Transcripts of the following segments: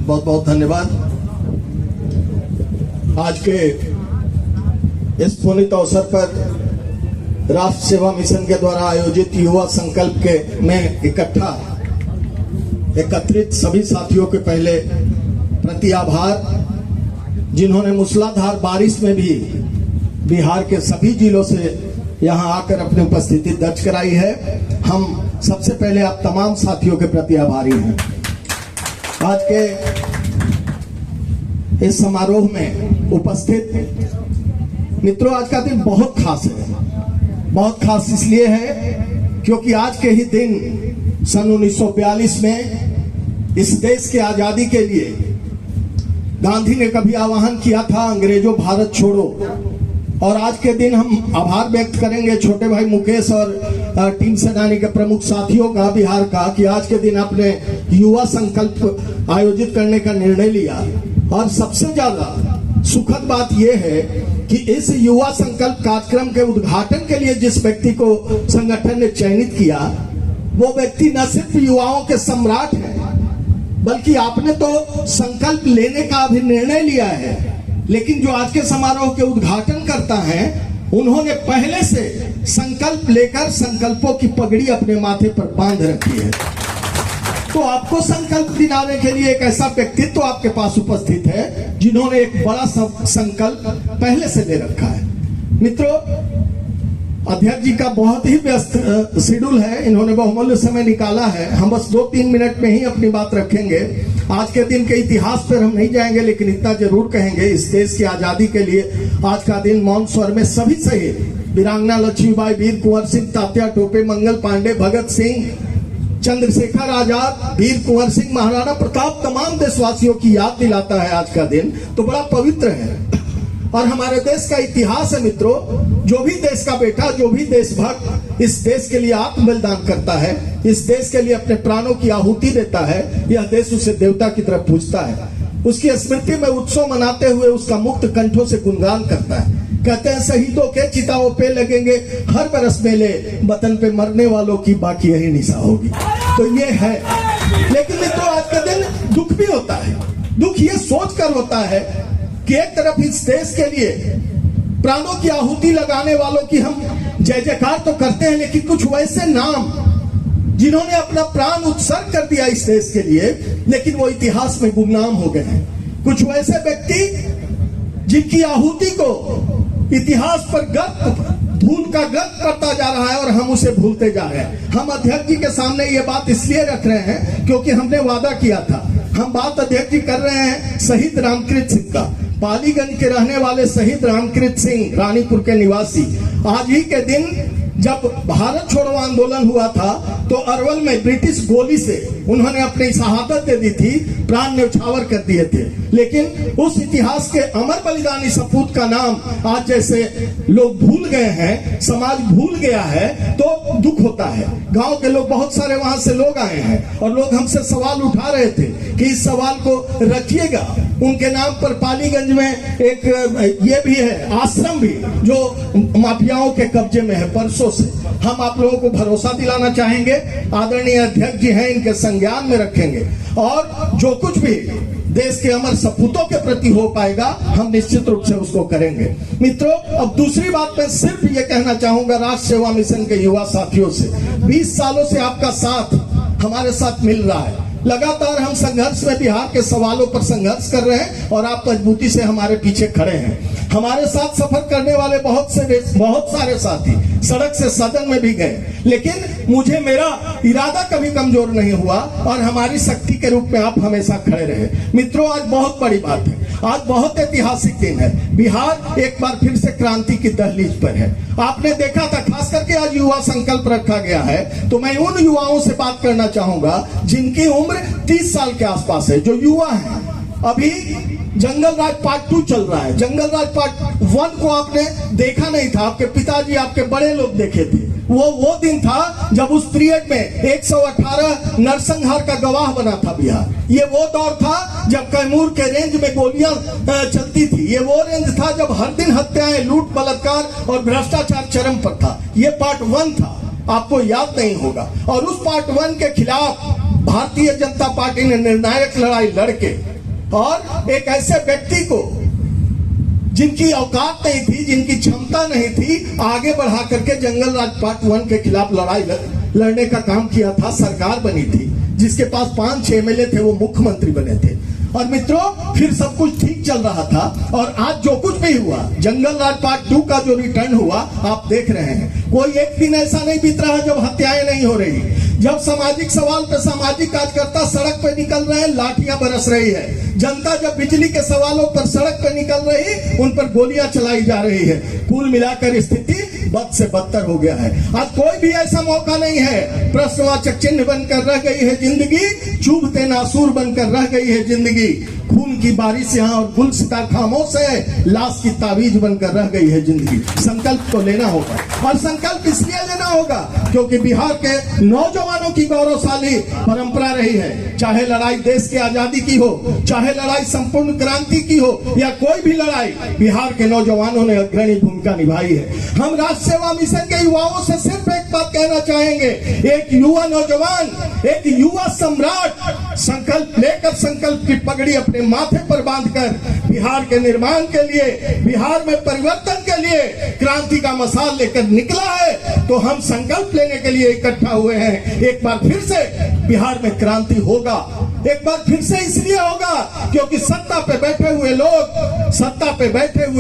बहुत बहुत धन्यवाद। आज के इस पुनीत अवसर पर राष्ट्र सेवा मिशन के द्वारा आयोजित युवा संकल्प के में एकत्रित सभी साथियों के पहले प्रति आभार, जिन्होंने मूसलाधार बारिश में भी बिहार के सभी जिलों से यहां आकर अपनी उपस्थिति दर्ज कराई है। हम सबसे पहले आप तमाम साथियों के प्रति आभारी हैं। आज के इस समारोह में उपस्थित मित्रों, आज का दिन बहुत खास है। बहुत खास इसलिए है क्योंकि आज के ही दिन सन 1942 में इस देश के आजादी के लिए गांधी ने कभी आह्वान किया था, अंग्रेजों भारत छोड़ो। और आज के दिन हम आभार व्यक्त करेंगे छोटे भाई मुकेश और टीम सेनानी के प्रमुख साथियों का बिहार का, कि आज के दिन आपने युवा संकल्प आयोजित करने का निर्णय लिया। और सबसे ज्यादा सुखद बात यह है कि इस युवा संकल्प कार्यक्रम के उद्घाटन के लिए जिस व्यक्ति को संगठन ने चयनित किया, वो व्यक्ति न सिर्फ युवाओं के सम्राट है, बल्कि आपने तो संकल्प लेने का भी निर्णय लिया है, लेकिन जो आज के समारोह के उद्घाटन करता है, उन्होंने पहले से संकल्प लेकर संकल्पों की पगड़ी अपने माथे पर बांध रखी है। तो आपको संकल्प दिलाने के लिए एक ऐसा व्यक्तित्व आपके पास उपस्थित है, जिन्होंने एक बड़ा संकल्प पहले से ले रखा है। मित्रों, अध्यक्ष जी का बहुत ही व्यस्त शेड्यूल है, इन्होंने बहुमूल्य समय निकाला है। हम बस 2-3 मिनट में ही अपनी बात रखेंगे। आज के दिन के इतिहास पर हम नहीं जाएंगे, लेकिन इतना जरूर कहेंगे, इस देश की आजादी के लिए आज का दिन मौन स्वर में सभी शहीद वीरांगना लक्ष्मीबाई, वीर कुंवर सिंह, तात्या टोपे, मंगल पांडे, भगत सिंह, चंद्रशेखर आजाद, वीर कुंवर सिंह, महाराणा प्रताप, तमाम देशवासियों की याद दिलाता है। आज का दिन तो बड़ा पवित्र है और हमारे देश का इतिहास है। मित्रों, जो भी देश का बेटा, जो भी देशभक्त इस देश के लिए आत्म बलिदान करता है, इस देश के लिए अपने प्राणों की आहुति देता है, यह देश उसे देवता की तरफ पूजता है। उसकी स्मृति में उत्सव मनाते हुए उसका मुक्त कंठों से गुणगान करता है। कहते हैं, शहीदों के चिताओं पे लगेंगे हर बरस मेले, वतन पे मरने वालों की बाकी यही निशा होगी। तो ये है। लेकिन मित्रों, आज के दिन दुख भी होता है। दुख ये सोच कर होता है कि एक तरफ इस देश के लिए प्राणों की आहुति लगाने वालों की हम जय जयकार तो करते हैं, लेकिन कुछ वैसे नाम जिन्होंने अपना प्राण उत्सर्ग कर दिया इस देश के लिए, लेकिन वो इतिहास में गुमनाम हो गए हैं। कुछ वैसे व्यक्ति जिनकी आहुति को इतिहास पर धूल का गर्व करता जा रहा है और हम उसे भूलते जा रहे हैं। हम अध्यक्ष जी के सामने ये बात इसलिए रख रहे हैं क्योंकि हमने वादा किया था। हम बात अध्यक्ष जी कर रहे हैं शहीद रामकृत सिंह का, पालीगंज के रहने वाले शहीद रामकृत सिंह, रानीपुर के निवासी। आज ही के दिन जब भारत छोड़ो आंदोलन हुआ था, तो अरवल में ब्रिटिश गोली से उन्होंने अपनी शहादत दे दी थी, प्राण न्यौछावर कर दिए थे। लेकिन उस इतिहास के अमर बलिदानी सपूत का नाम आज जैसे लोग भूल गए हैं, समाज भूल गया है, तो दुख होता है। गांव के लोग, बहुत सारे वहां से लोग आए हैं और लोग हमसे सवाल उठा रहे थे कि इस सवाल को रखिएगा। उनके नाम पर पालीगंज में एक ये भी है, आश्रम भी, जो माफियाओं के कब्जे में है परसों से। हम आप लोगों को भरोसा दिलाना चाहेंगे, आदरणीय अध्यक्ष जी हैं, इनके संज्ञान में रखेंगे और जो कुछ भी देश के अमर सपूतों के प्रति हो पाएगा, हम निश्चित रूप से उसको करेंगे। मित्रों, अब दूसरी बात मैं सिर्फ ये कहना चाहूंगा राष्ट्र सेवा मिशन के युवा साथियों से, 20 सालों से आपका साथ हमारे साथ मिल रहा है। लगातार हम संघर्ष में बिहार के सवालों पर संघर्ष कर रहे हैं और आप मजबूती से हमारे पीछे खड़े हैं। हमारे साथ सफर करने वाले बहुत सारे साथी सड़क से सदन में भी गए, लेकिन मुझे मेरा इरादा कभी कमजोर नहीं हुआ और हमारी शक्ति के रूप में आप हमेशा खड़े रहे। मित्रों, आज बहुत बड़ी बात है, आज बहुत ऐतिहासिक दिन है। बिहार एक बार फिर से क्रांति की दहलीज पर है। आपने देखा था, खास करके आज युवा संकल्प रखा गया है, तो मैं उन युवाओं से बात करना चाहूंगा जिनकी उम्र 30 साल के आसपास है, जो युवा है। अभी जंगल राज पार्ट 2 चल रहा है। जंगल राज पार्ट 1 को आपने देखा नहीं था, आपके पिताजी, आपके बड़े लोग देखे थे। वो दिन था जब उस पीरियड में 118 नरसंहार का गवाह बना था बिहार। ये वो दौर था जब कैमूर के रेंज में गोलियां चलती थी। ये वो रेंज था जब हर दिन हत्याएं, लूट, बलात्कार और भ्रष्टाचार चरम पर था। ये पार्ट 1 था, आपको याद नहीं होगा। और उस पार्ट 1 के खिलाफ भारतीय जनता पार्टी ने निर्णायक लड़ाई लड़के और एक ऐसे व्यक्ति को जिनकी औकात नहीं थी, जिनकी क्षमता नहीं थी, आगे बढ़ा करके जंगल राज पार्ट 1 के खिलाफ लड़ाई लड़ने का काम किया था। सरकार बनी थी, जिसके पास 5-6 एमएलए थे, वो मुख्यमंत्री बने थे। और मित्रों, फिर सब कुछ ठीक चल रहा था। और आज जो कुछ भी हुआ, जंगल राज पार्ट 2 का जो रिटर्न हुआ, आप देख रहे हैं। कोई एक दिन ऐसा नहीं बीत रहा जब हत्याएं नहीं हो रही, जब सामाजिक सवाल पे सामाजिक कार्यकर्ता सड़क पे निकल रहे हैं, लाठियां बरस रही है। जनता जब बिजली के सवालों पर सड़क पे निकल रही, उन पर गोलियां चलाई जा रही है। कुल मिलाकर स्थिति बद से बदतर हो गया है। आज कोई भी ऐसा मौका नहीं है। प्रश्नवाचक चिन्ह बनकर रह गई है जिंदगी, चुभते नासूर बनकर रह गई है जिंदगी। खून की बारिशें और गुलसिता खामोश है, लाश की ताबीज बनकर रह गई है जिंदगी। संकल्प तो लेना होगा, और संकल्प इसलिए लेना होगा क्योंकि बिहार के नौजवानों की गौरवशाली परंपरा रही है। चाहे लड़ाई देश की आजादी की हो, चाहे लड़ाई संपूर्ण क्रांति की हो, या कोई भी लड़ाई, बिहार के नौजवानों ने अग्रणी भूमिका निभाई है। हम राष्ट्र सेवा मिशन के युवाओं से सिर्फ एक बात कहना चाहेंगे, एक युवा नौजवान, एक युवा सम्राट संकल्प लेकर, संकल्प की पगड़ी अपने माथे पर बांधकर बिहार के निर्माण के लिए, बिहार में परिवर्तन के लिए क्रांति का मशाल लेकर निकला है। तो हम संकल्प लेने के लिए इकट्ठा हुए हैं। एक बार फिर से बिहार में क्रांति होगा। एक बार फिर से इसलिए होगा क्योंकि सत्ता पे बैठे हुए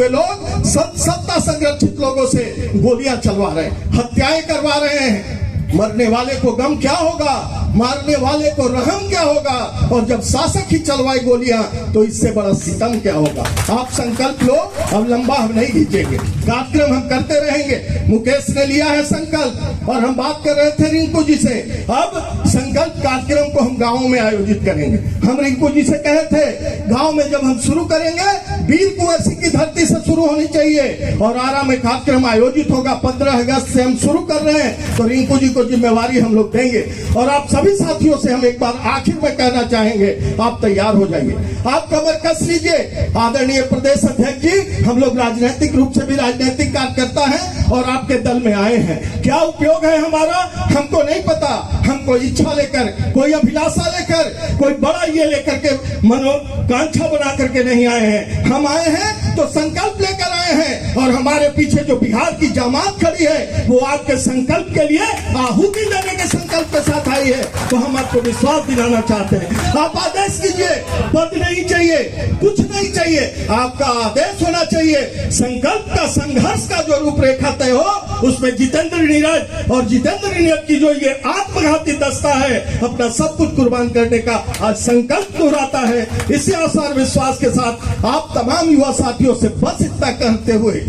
लोग, सत्ता संरक्षित लोगों से गोलियां चलवा रहे हैं, हत्याएं करवा रहे हैं। मरने वाले को गम क्या होगा, मारने वाले को रहम क्या होगा, और जब शासक ही चलवाए गोलियां तो इससे बड़ा सितम क्या होगा। आप संकल्प लो, अब लंबा हम नहीं खींचेंगे, कार्यक्रम हम करते रहेंगे। मुकेश ने लिया है संकल्प, और हम बात कर रहे थे रिंकू जी से। अब संकल्प कार्यक्रम को हम गाँव में आयोजित करेंगे। हम रिंकू जी से कहे थे, गाँव में जब हम शुरू करेंगे, वीर कुंवर सिंह की धरती से शुरू होनी चाहिए, और आरा में कार्यक्रम आयोजित होगा। 15 अगस्त से हम शुरू कर रहे हैं, तो रिंकू जी को जिम्मेवारी हम लोग देंगे। और आप सभी साथियों से हम एक बार आखिर में कहना चाहेंगे, आप तैयार हो जाइए, आप कमर कस लीजिए। आदरणीय प्रदेश अध्यक्ष जी, हम लोग राजनीतिक रूप से भी राजनीतिक कार्यकर्ता हैं और आपके दल में आए हैं। क्या उपयोग है हमारा, हमको नहीं पता। हम कोई इच्छा लेकर, कोई अभिलाषा लेकर, कोई बड़ा ये लेकर के मनोकांक्षा बना करके नहीं आए हैं। हम आए हैं तो संकल्प लेकर आए हैं, और हमारे पीछे जो बिहार की जमात खड़ी है, वो आपके संकल्प के लिए आहुति देने के संकल्प के साथ आई है। तो हम आपको विश्वास दिलाना चाहते हैं। आप आदेश कीजिए, पद नहीं चाहिए, कुछ नहीं चाहिए, आपका आदेश होना चाहिए। संकल्प का, संघर्ष का जो रूपरेखा तय हो, उसमें जितेंद्र नीरज और जितेंद्र नीरज की जो ये आत्मघाती दस्ता है, अपना सब कुछ कुर्बान करने का आज संकल्प दोहराता है। इसी आशा और विश्वास के साथ आप तमाम युवा साथियों से बस इतना कहते हुए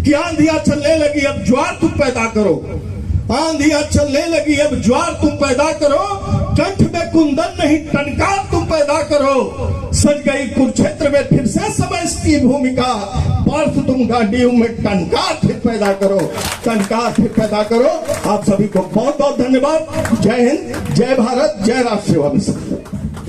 कि आंधियां चलने लगी, अब ज्वार तुम पैदा करो। आंधियां चलने लगी, अब ज्वार तुम पैदा करो। कंठ में कुंदन नहीं, टनकार तुम पैदा करो। सज गई कुरुक्षेत्र में फिर से समय की भूमिका। बर्फ तुम गाड़ियों में, टनकार फिर पैदा करो, टनकार फिर पैदा करो। आप सभी को बहुत बहुत धन्यवाद। जय हिंद, जय भारत, जय राष्ट्र सेवा मिशन।